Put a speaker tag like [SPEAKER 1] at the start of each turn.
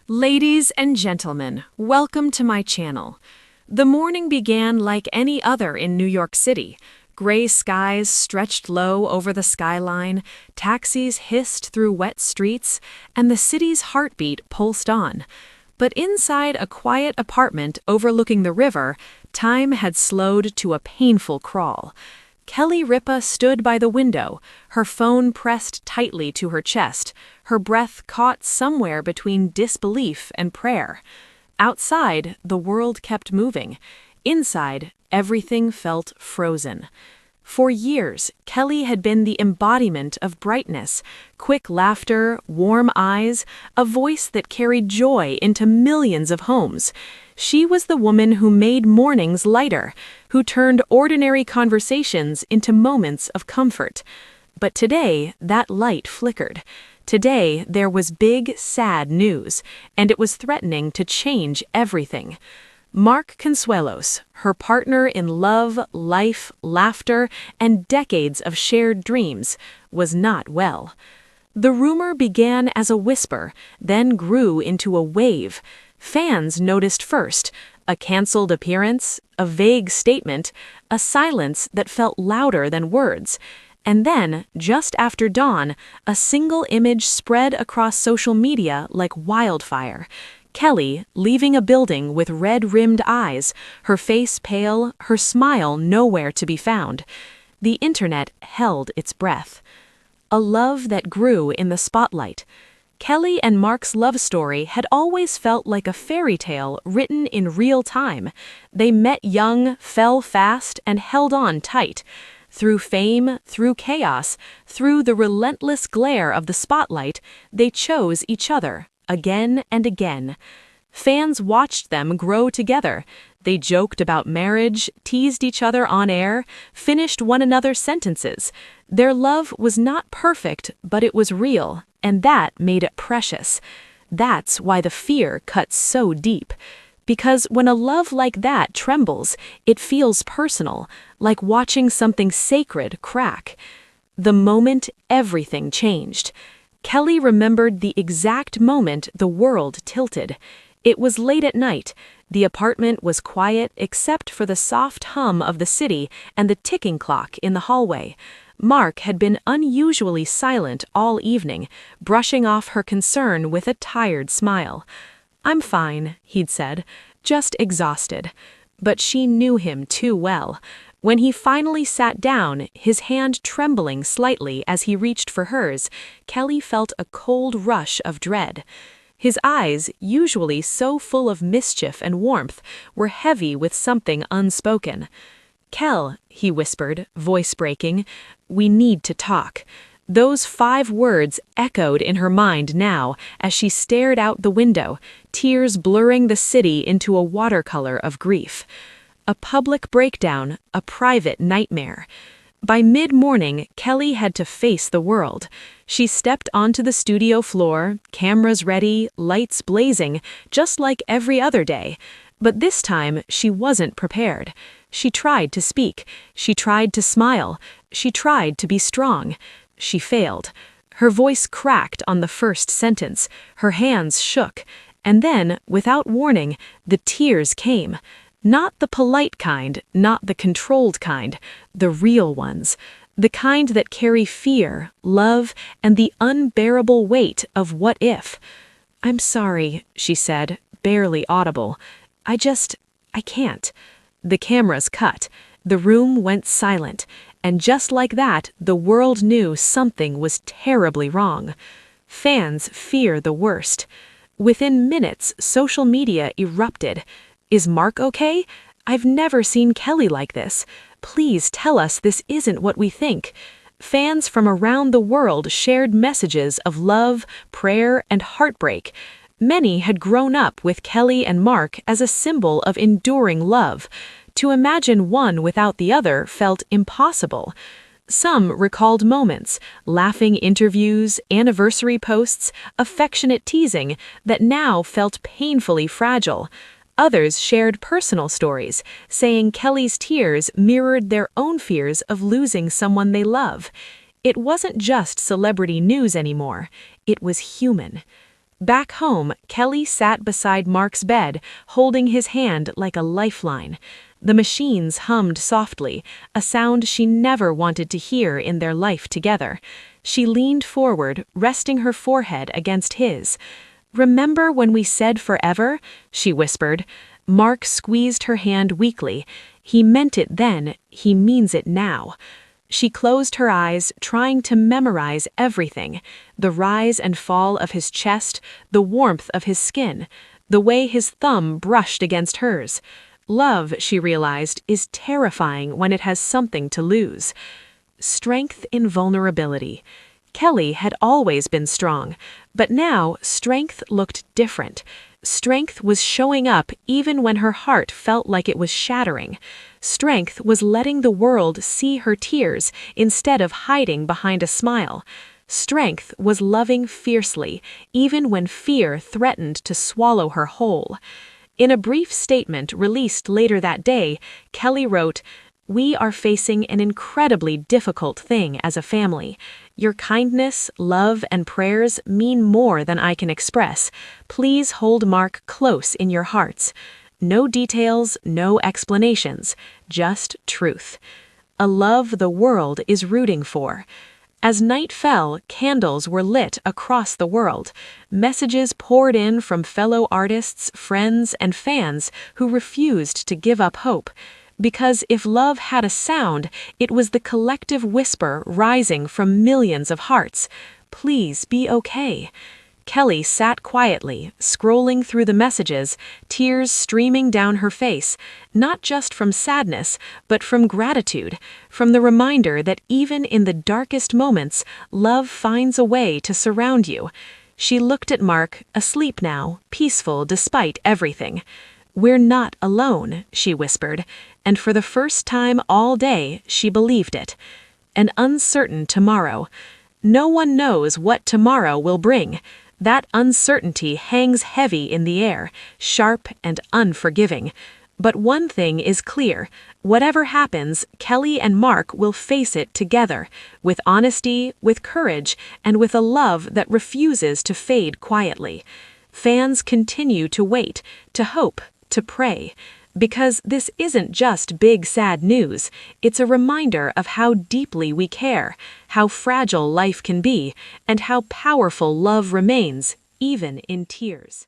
[SPEAKER 1] Ladies and gentlemen, welcome to my channel. The morning began like any other in New York City. Gray skies stretched low over the skyline, taxis hissed through wet streets, and the city's heartbeat pulsed on. But inside a quiet apartment overlooking the river, time had slowed to a painful crawl. Ripa stood by the window, her phone pressed tightly to her chest, her breath caught somewhere between disbelief and prayer. Outside, the world kept moving. Inside, everything felt frozen. For years, Kelly had been the embodiment of brightness, quick laughter, warm eyes, a voice that carried joy into millions of homes. She was the woman who made mornings lighter, who turned ordinary conversations into moments of comfort. But today, that light flickered. Today, there was big, sad news, and it was threatening to change everything. Mark Consuelos, her partner in love, life, laughter, and decades of shared dreams, was not well. The rumor began as a whisper, then grew into a wave. Fans noticed first, a canceled appearance, a vague statement, a silence that felt louder than words. And then, just after dawn, a single image spread across social media like wildfire. Kelly, leaving a building with red-rimmed eyes, her face pale, her smile nowhere to be found. The internet held its breath. A love that grew in the spotlight. Kelly and Mark's love story had always felt like a fairy tale written in real time. They met young, fell fast, and held on tight. Through fame, through chaos, through the relentless glare of the spotlight, they chose each other, again and again. Fans watched them grow together. They joked about marriage, teased each other on air, finished one another's sentences. Their love was not perfect, but it was real, and that made it precious. That's why the fear cuts so deep. Because when a love like that trembles, it feels personal, like watching something sacred crack. The moment everything changed. Kelly remembered the exact moment the world tilted. It was late at night. The apartment was quiet except for the soft hum of the city and the ticking clock in the hallway. Mark had been unusually silent all evening, brushing off her concern with a tired smile. "I'm fine," he'd said, "just exhausted." But she knew him too well. When he finally sat down, his hand trembling slightly as he reached for hers, Kelly felt a cold rush of dread. His eyes, usually so full of mischief and warmth, were heavy with something unspoken. "Kel," he whispered, voice breaking, "we need to talk." Those 5 words echoed in her mind now as she stared out the window, tears blurring the city into a watercolor of grief. A public breakdown, a private nightmare. By mid-morning, Kelly had to face the world. She stepped onto the studio floor, cameras ready, lights blazing, just like every other day. But this time, she wasn't prepared. She tried to speak. She tried to smile. She tried to be strong. She failed. Her voice cracked on the first sentence. Her hands shook. And then, without warning, the tears came. Not the polite kind, not the controlled kind, the real ones. The kind that carry fear, love, and the unbearable weight of what if. "I'm sorry," she said, barely audible. I can't." The cameras cut. The room went silent. And just like that, the world knew something was terribly wrong. Fans fear the worst. Within minutes, social media erupted. "Is Mark okay? I've never seen Kelly like this. Please tell us this isn't what we think." Fans from around the world shared messages of love, prayer, and heartbreak. Many had grown up with Kelly and Mark as a symbol of enduring love. To imagine one without the other felt impossible. Some recalled moments, laughing interviews, anniversary posts, affectionate teasing that now felt painfully fragile. Others shared personal stories, saying Kelly's tears mirrored their own fears of losing someone they love. It wasn't just celebrity news anymore. It was human. Back home, Kelly sat beside Mark's bed, holding his hand like a lifeline. The machines hummed softly, a sound she never wanted to hear in their life together. She leaned forward, resting her forehead against his. "Remember when we said forever?" she whispered. Mark squeezed her hand weakly. "He meant it then, he means it now." She closed her eyes, trying to memorize everything: the rise and fall of his chest, the warmth of his skin, the way his thumb brushed against hers. Love, she realized, is terrifying when it has something to lose. Strength in vulnerability. Kelly had always been strong, but now strength looked different. Strength was showing up even when her heart felt like it was shattering. Strength was letting the world see her tears instead of hiding behind a smile. Strength was loving fiercely, even when fear threatened to swallow her whole. In a brief statement released later that day, Kelly wrote, "We are facing an incredibly difficult thing as a family. Your kindness, love, and prayers mean more than I can express. Please hold Mark close in your hearts. No details, no explanations, just truth. A love the world is rooting for." As night fell, candles were lit across the world. Messages poured in from fellow artists, friends, and fans who refused to give up hope. Because if love had a sound, it was the collective whisper rising from millions of hearts. Please be okay. Kelly sat quietly, scrolling through the messages, tears streaming down her face, not just from sadness, but from gratitude, from the reminder that even in the darkest moments, love finds a way to surround you. She looked at Mark, asleep now, peaceful despite everything. "We're not alone," she whispered, and for the first time all day, she believed it. An uncertain tomorrow. No one knows what tomorrow will bring. That uncertainty hangs heavy in the air, sharp and unforgiving. But one thing is clear: whatever happens, Kelly and Mark will face it together, with honesty, with courage, and with a love that refuses to fade quietly. Fans continue to wait, to hope, to pray. Because this isn't just big sad news, it's a reminder of how deeply we care, how fragile life can be, and how powerful love remains, even in tears.